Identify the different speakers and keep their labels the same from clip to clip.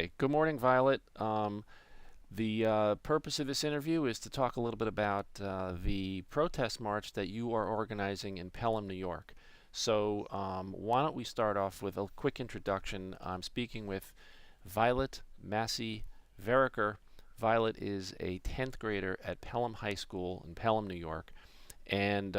Speaker 1: Okay, good morning, Violet. The purpose of this interview is to talk a little bit about the protest march that you are organizing in Pelham, New York. So, why don't we start off with a quick introduction? I'm speaking with Violet Massie-Vereker. Violet is a 10th grader at Pelham High School in Pelham, New York. And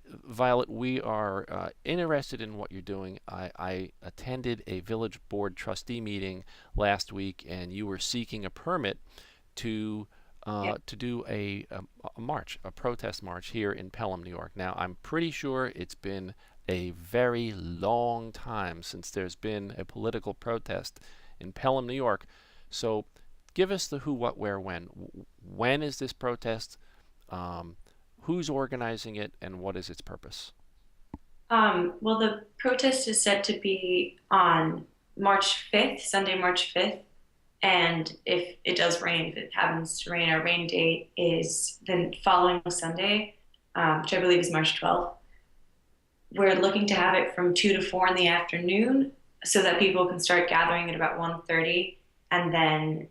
Speaker 1: Violet, we are interested in what you're doing. I attended a village board trustee meeting last week, and you were seeking a permit to
Speaker 2: Yeah.
Speaker 1: to do a march, a protest march here in Pelham, New York. Now, I'm pretty sure it's been a very long time since there's been a political protest in Pelham, New York. So, give us the who, what, where, when. When is this protest? Um, who's organizing it, and what is its purpose?
Speaker 2: Well, the protest is set to be on March 5th, Sunday, March 5th. And if it does rain, if it happens to rain, our rain date is the following Sunday, which I believe is March 12th. We're looking to have it from 2 to 4 in the afternoon so that people can start gathering at about 1:30, and then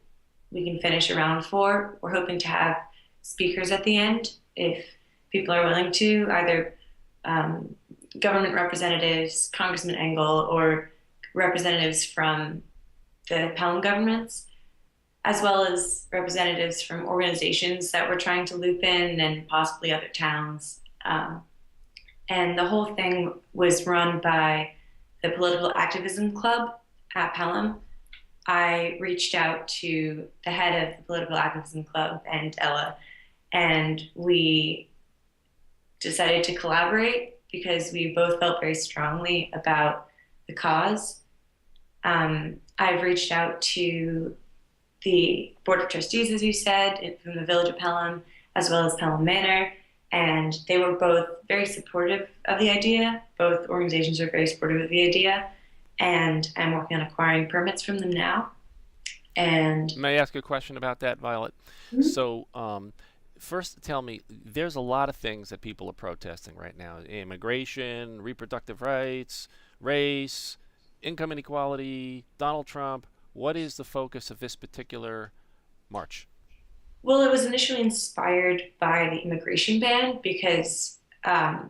Speaker 2: we can finish around 4. We're hoping to have speakers at the end if people are willing to, either um, government representatives, Congressman Engel, or representatives from the Pelham governments, as well as representatives from organizations that we're trying to loop in and possibly other towns. And the whole thing was run by the Political Activism Club at Pelham. I reached out to the head of the Political Activism Club and Ella, and we decided to collaborate because we both felt very strongly about the cause. I've reached out to the Board of Trustees, as you said, from the Village of Pelham, as well as Pelham Manor, and they were both very supportive of the idea. Both organizations are very supportive of the idea, and I'm working on acquiring permits from them now. And
Speaker 1: May I ask a question about that, Violet? So, first, tell me, there's a lot of things that people are protesting right now: immigration, reproductive rights, race, income inequality, Donald Trump. What is the focus of this particular march?
Speaker 2: well, it was initially inspired by the immigration ban because I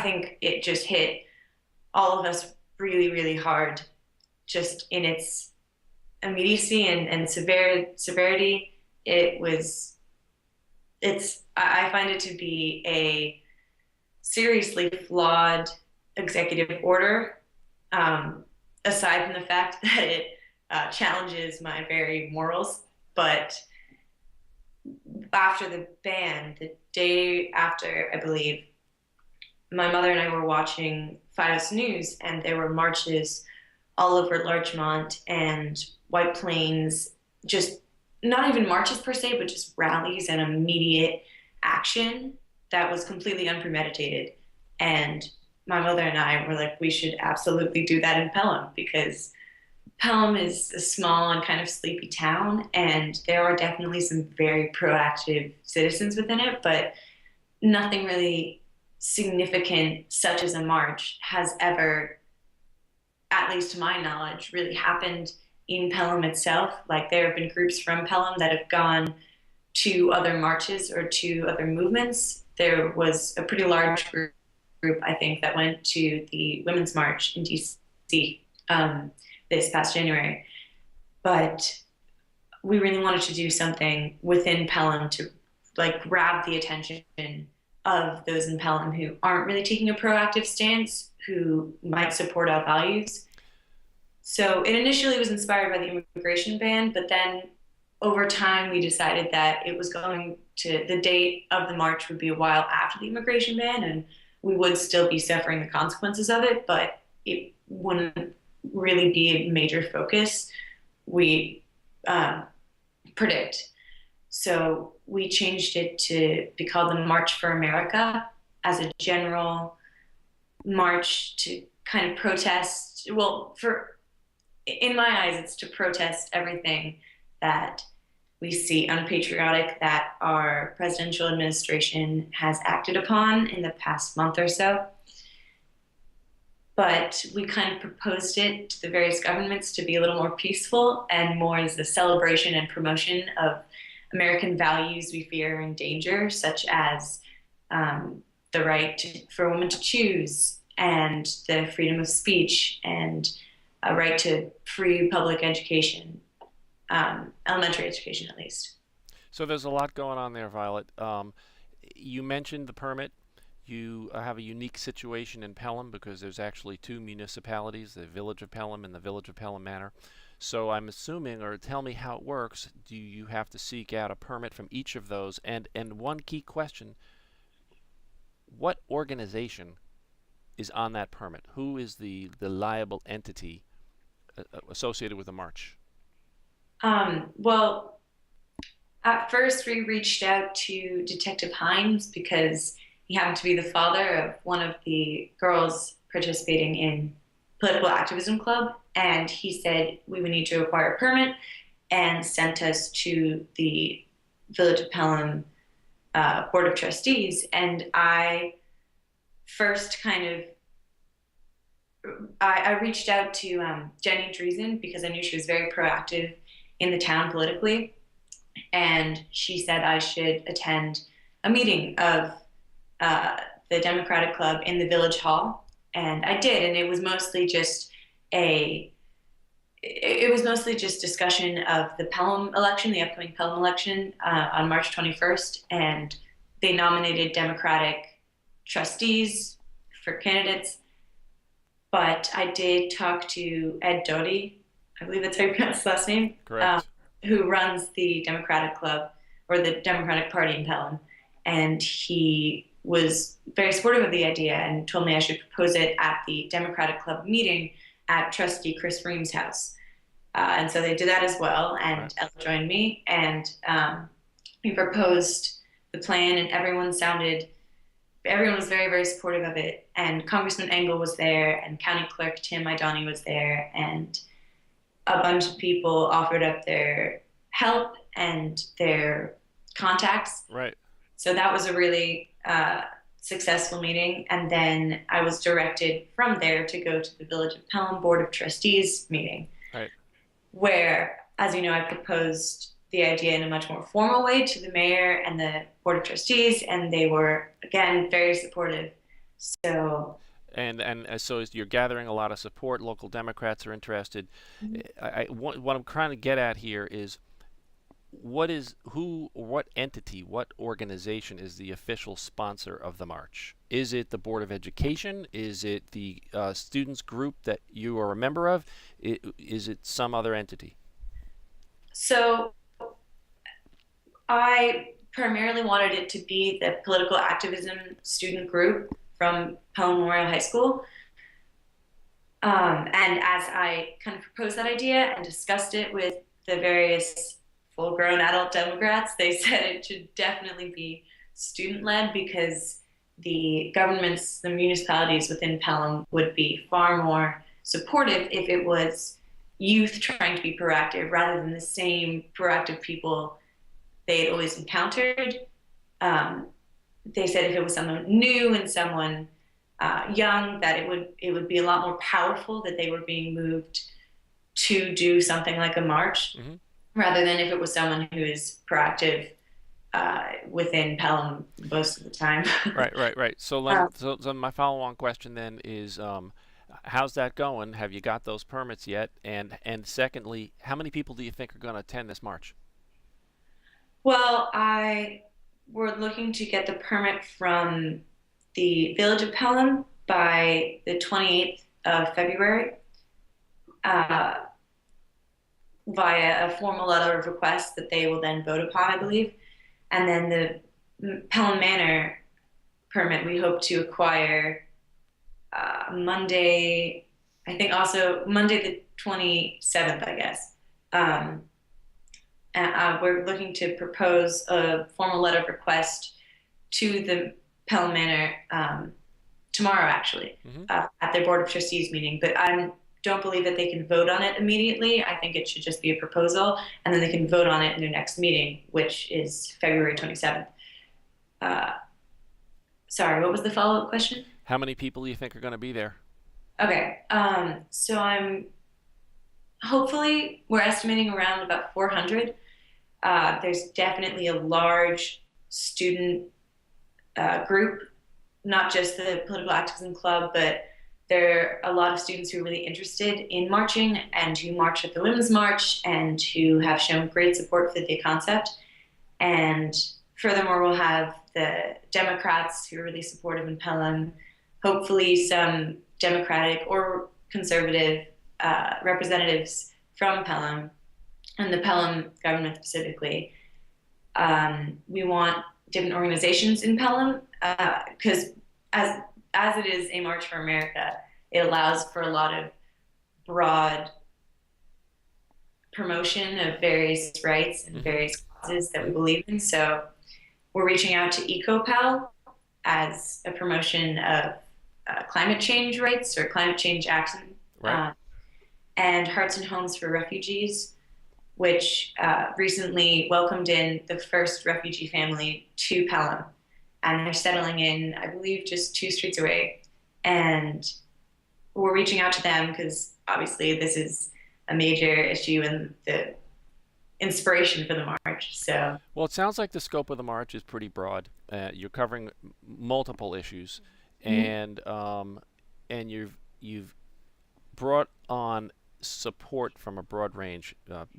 Speaker 2: think it just hit all of us really, really hard, just in its immediacy and severity. It was I find it to be a seriously flawed executive order. Aside from the fact that it challenges my very morals, but after the ban, the day after, I believe, my mother and I were watching Fidos News, and there were marches all over Larchmont and White Plains, just not even marches per se, but just rallies and immediate action that was completely unpremeditated. And my mother and I were like, we should absolutely do that in Pelham because Pelham is a small and kind of sleepy town, and there are definitely some very proactive citizens within it, but nothing really significant, such as a march, has ever, at least to my knowledge, really happened in Pelham itself. Like there have been groups from Pelham that have gone to other marches or to other movements. There was a pretty large group I think, that went to the Women's March in DC this past January. But we really wanted to do something within Pelham to like grab the attention of those in Pelham who aren't really taking a proactive stance, who might support our values. So it initially was inspired by the immigration ban, but then over time we decided that it was going to, the date of the march would be a while after the immigration ban, and we would still be suffering the consequences of it, but it wouldn't really be a major focus, we uh, predict. So we changed it to be called the March for America as a general march to kind of protest. Well, for in my eyes, it's to protest everything that we see unpatriotic that our presidential administration has acted upon in the past month or so. but we kind of proposed it to the various governments to be a little more peaceful and more as a celebration and promotion of American values we fear are in danger, such as the right for women to choose and the freedom of speech and a right to free public education, elementary education at least.
Speaker 1: So there's a lot going on there, Violet. You mentioned the permit. You have a unique situation in Pelham because there's actually two municipalities, the Village of Pelham and the Village of Pelham Manor. So I'm assuming, or tell me how it works, do you have to seek out a permit from each of those? And one key question, what organization is on that permit? Who is the liable entity associated with the march?
Speaker 2: Well, at first we reached out to Detective Hines because he happened to be the father of one of the girls participating in political activism club, and he said we would need to acquire a permit and sent us to the Village of Pelham Board of Trustees. And I first kind of I reached out to Jenny Dreesen because I knew she was very proactive in the town politically, and she said I should attend a meeting of uh, the Democratic Club in the Village Hall, and I did, and a it was mostly just discussion of the Pelham election, the upcoming Pelham election on March 21st, and they nominated Democratic trustees for candidates. But I did talk to Ed Doty, I believe that's how you pronounce his last name,
Speaker 1: Correct.
Speaker 2: who runs the Democratic Club or the Democratic Party in Pelham. And he was very supportive of the idea and told me I should propose it at the Democratic Club meeting at Trustee Chris Ream's house. And so they did that as well,
Speaker 1: Right.
Speaker 2: and Ella joined me, and we proposed the plan, and everyone was very, very supportive of it. And Congressman Engel was there, and County Clerk Tim Idani was there, and a bunch of people offered up their help and their contacts.
Speaker 1: Right.
Speaker 2: So that was a really successful meeting. And then I was directed from there to go to the Village of Pelham Board of Trustees meeting,
Speaker 1: Right.
Speaker 2: where, as you know, I proposed the idea in a much more formal way to the mayor and the Board of Trustees, and they were, again, very supportive. So,
Speaker 1: And so you're gathering a lot of support. Local Democrats are interested. What I'm trying to get at here is what entity, what organization is the official sponsor of the march? Is it the Board of Education? Is it the students group that you are a member of? Is it some other entity?
Speaker 2: so I primarily wanted it to be the political activism student group from Pelham Memorial High School. And as I kind of proposed that idea and discussed it with the various full grown adult Democrats, they said it should definitely be student led because the municipalities within Pelham would be far more supportive if it was youth trying to be proactive rather than the same proactive people they had always encountered. Um, they said if it was someone new and someone young, that it would be a lot more powerful that they were being moved to do something like a march,
Speaker 1: Hmm.
Speaker 2: rather than if it was someone who is proactive within Pelham most of the time.
Speaker 1: Right, right, right. So,
Speaker 2: um,
Speaker 1: so my follow-on question then is, how's that going? Have you got those permits yet? And secondly, how many people do you think are going to attend this march?
Speaker 2: well, I were looking to get the permit from the Village of Pelham by the 28th of February uh, via a formal letter of request that they will then vote upon, I believe. And then the Pelham Manor permit we hope to acquire Monday, I think also Monday the 27th, I guess. Um, and we're looking to propose a formal letter of request to the Pelham Manor tomorrow, actually,
Speaker 1: Hmm.
Speaker 2: at their Board of Trustees meeting. But I don't believe that they can vote on it immediately. I think it should just be a proposal, and then they can vote on it in their next meeting, which is February 27th. Uh, Sorry, what was the follow-up question?
Speaker 1: How many people do you think are going to be there?
Speaker 2: Okay. So I'm hopefully we're estimating around about 400. There's definitely a large student group, not just the political activism club, but there are a lot of students who are really interested in marching and who march at the Women's March and who have shown great support for the concept. And furthermore, we'll have the Democrats who are really supportive in Pelham, hopefully some Democratic or conservative representatives from Pelham and the Pelham government specifically. We want different organizations in Pelham because as as it is a March for America, it allows for a lot of broad promotion of various rights and
Speaker 1: Hmm.
Speaker 2: various causes that we believe in. So we're reaching out to EcoPal as a promotion of climate change rights or climate change action,
Speaker 1: Right.
Speaker 2: uh, and Hearts and Homes for Refugees, which recently welcomed in the first refugee family to Pelham. And they're settling in, I believe, just 2 streets away. And we're reaching out to them because obviously this is a major issue and the inspiration for the march. So,
Speaker 1: Well, it sounds like the scope of the march is pretty broad. You're covering multiple issues,
Speaker 2: mhm.
Speaker 1: and you've brought on support from a broad range.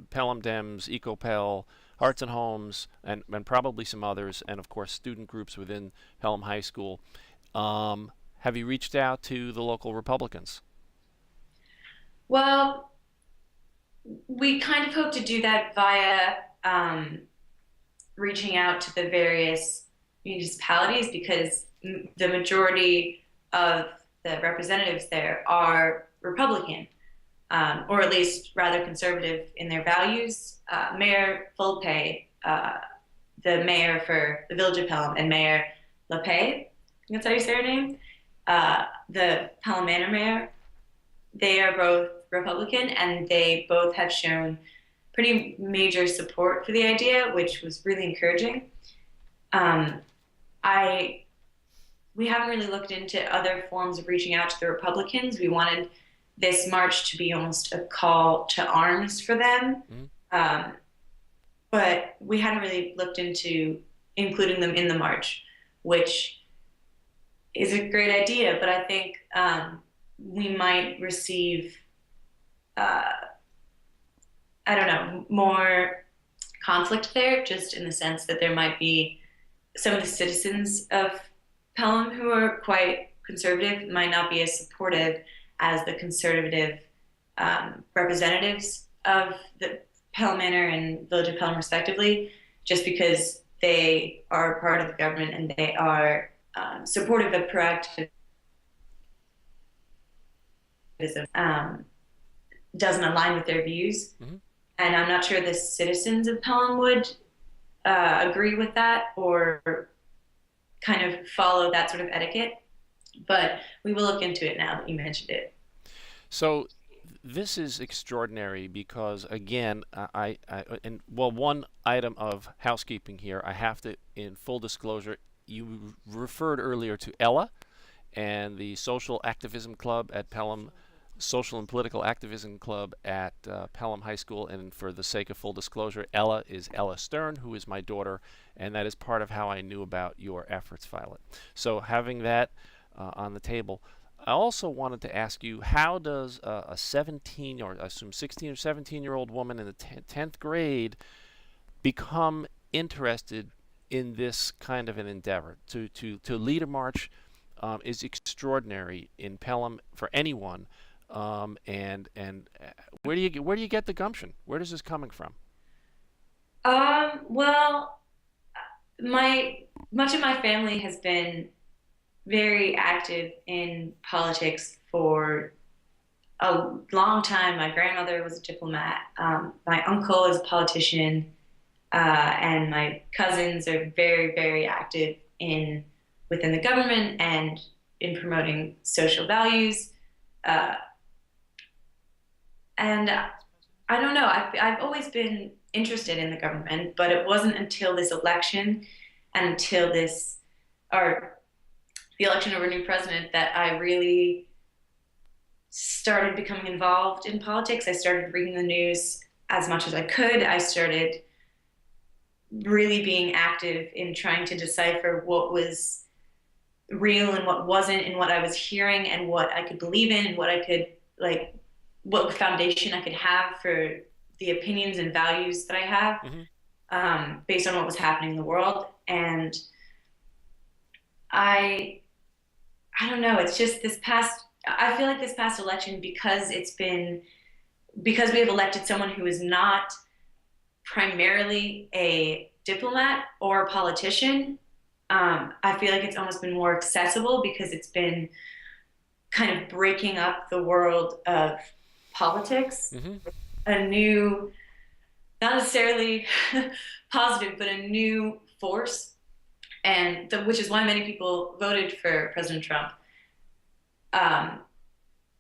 Speaker 1: Pelham Dems, EcoPel, Hearts and Homes, and probably some others, and of course student groups within Pelham High School. Have you reached out to the local Republicans?
Speaker 2: Well, we kind of hope to do that via reaching out to the various municipalities because the majority of the representatives there are Republican, or at least rather conservative in their values. Mayor Fulpe, the mayor for the Village of Pelham, and Mayor LePay, I think that's how you say her name, the Pelham Manor mayor, they are both Republican and they both have shown pretty major support for the idea, which was really encouraging. Um, I We haven't really looked into other forms of reaching out to the Republicans. We wanted this march to be almost a call to arms for them,
Speaker 1: Mm-hmm.
Speaker 2: um, but we hadn't really looked into including them in the march, which is a great idea. But I think we might receive, uh, I don't know, more conflict there, just in the sense that there might be some of the citizens of Pelham who are quite conservative might not be as supportive as the conservative representatives of the Pelham Manor and Village of Pelham, respectively, just because they are part of the government and they are supportive of proactivism, doesn't align with their views.
Speaker 1: Mm-hmm.
Speaker 2: And I'm not sure the citizens of Pelham would agree with that or kind of follow that sort of etiquette. But we will look into it now that you mentioned it.
Speaker 1: So this is extraordinary because again, and well, one item of housekeeping here, I have to, in full disclosure, you referred earlier to Ella and the Social Activism Club at Pelham, Social and Political Activism Club at Pelham High School. And for the sake of full disclosure, Ella is Ella Stern, who is my daughter, and that is part of how I knew about your efforts, Violet. So having that on the table, I also wanted to ask you, how does a 17 or I assume 16 or 17-year-old woman in the 10th grade become interested in this kind of an endeavor? To lead a march is extraordinary in Pelham for anyone. And where do you get the gumption? Where does this coming from?
Speaker 2: Well, my much of my family has been very active in politics for a long time. My grandmother was a diplomat. My uncle is a politician, and my cousins are very, very active in within the government and in promoting social values. Uh, and I don't know. I've always been interested in the government, but it wasn't until this election and until or the election of a new president that I really started becoming involved in politics. I started reading the news as much as I could. I started really being active in trying to decipher what was real and what wasn't, and what I was hearing and what I could believe in, and what I could like, what foundation I could have for the opinions and values that I have,
Speaker 1: Hmm.
Speaker 2: based on what was happening in the world. And I, I don't know. It's just this past. I feel like this past election, because we have elected someone who is not primarily a diplomat or a politician. I feel like it's almost been more accessible because it's been kind of breaking up the world of politics.
Speaker 1: Hmm.
Speaker 2: A new, not necessarily positive, but a new force, which is why many people voted for President Trump. Um,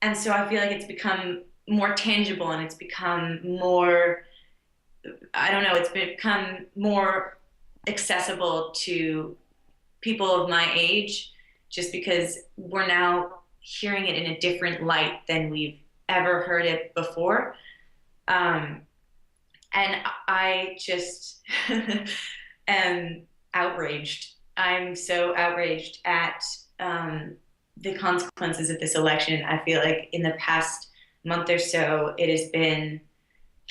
Speaker 2: and so I feel like it's become more tangible, and it's become more, I don't know, it's become more accessible to people of my age, just because we're now hearing it in a different light than we've ever heard it before. Um, and I just am outraged. I'm so outraged at the consequences of this election. I feel like in the past month or so, it has been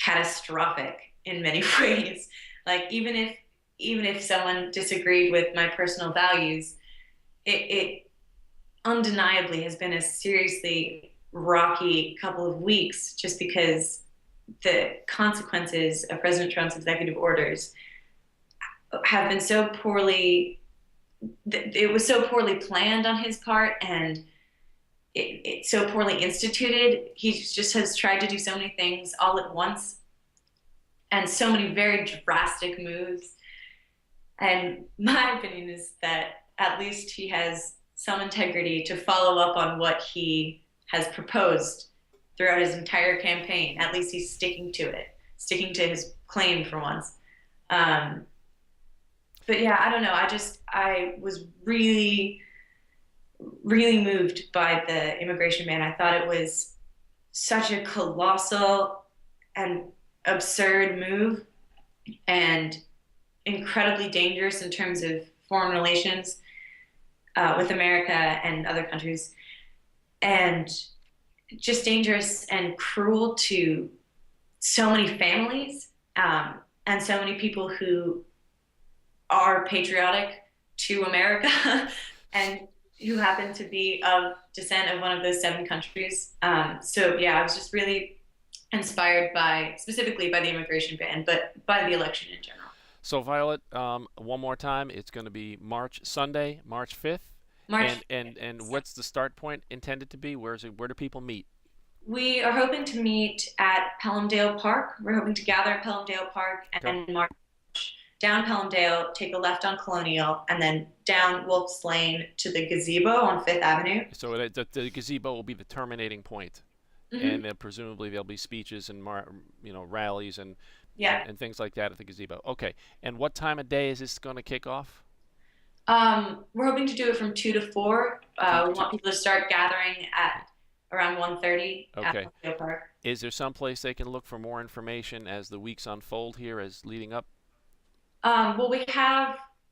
Speaker 2: catastrophic in many ways. Like even if someone disagreed with my personal values, it undeniably has been a seriously rocky couple of weeks, just because the consequences of President Trump's executive orders have been so poorly, it was so poorly planned on his part, and it's so poorly instituted. He just has tried to do so many things all at once, and so many very drastic moves. And my opinion is that at least he has some integrity to follow up on what he has proposed throughout his entire campaign. At least he's sticking to it, sticking to his claim for once. Um, but yeah, I don't know. I was really, really moved by the immigration ban. I thought it was such a colossal and absurd move, and incredibly dangerous in terms of foreign relations with America and other countries, and just dangerous and cruel to so many families, and so many people who are patriotic to America and who happen to be of descent of one of those seven countries. So yeah, I was just really inspired by, specifically by the immigration ban, but by the election in general.
Speaker 1: So Violet, one more time, it's going to be Sunday, March 5th,
Speaker 2: March,
Speaker 1: and what's the start point intended to be? Where's it? Where do people meet?
Speaker 2: we are hoping to meet at Pelhamdale Park. We're hoping to gather at Pelhamdale Park
Speaker 1: Okay.
Speaker 2: and march down Pelhamdale, take a left on Colonial, and then down Wolf's Lane to the gazebo on Fifth Avenue.
Speaker 1: So the gazebo will be the terminating point, and
Speaker 2: Hmm.
Speaker 1: presumably there'll be speeches and rallies
Speaker 2: Yeah.
Speaker 1: and things like that at the gazebo. Okay. And what time of day is this going to kick off?
Speaker 2: We're hoping to do it from 2 to 4. We
Speaker 1: Two.
Speaker 2: want people to start gathering at around 1:30 at
Speaker 1: Okay.
Speaker 2: Pelhamdale Park.
Speaker 1: Is there some place they can look for more information as the weeks unfold here, as leading up?
Speaker 2: Well,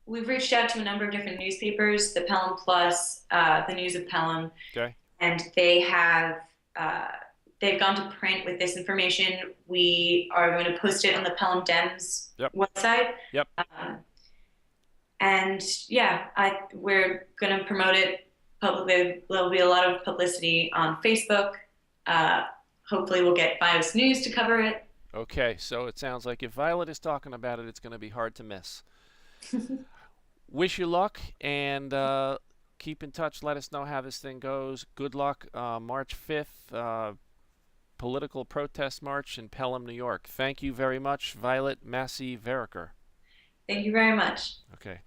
Speaker 2: we've reached out to a number of different newspapers, the Pelham Plus, the News of Pelham,
Speaker 1: Okay.
Speaker 2: and uh, they've gone to print with this information. We are going to post it on the Pelham Dems
Speaker 1: Yep.
Speaker 2: website.
Speaker 1: Yep.
Speaker 2: And yeah, we're going to promote it publicly. There'll be a lot of publicity on Facebook. Uh, Hopefully, we'll get Bios News to cover it.
Speaker 1: Okay. So it sounds like if Violet is talking about it, it's going to be hard to miss. Wish you luck, and keep in touch. Let us know how this thing goes. Good luck. March 5th, political protest march in Pelham, New York. Thank you very much, Violet Massie-Vereker.
Speaker 2: Thank you very much.
Speaker 1: Okay.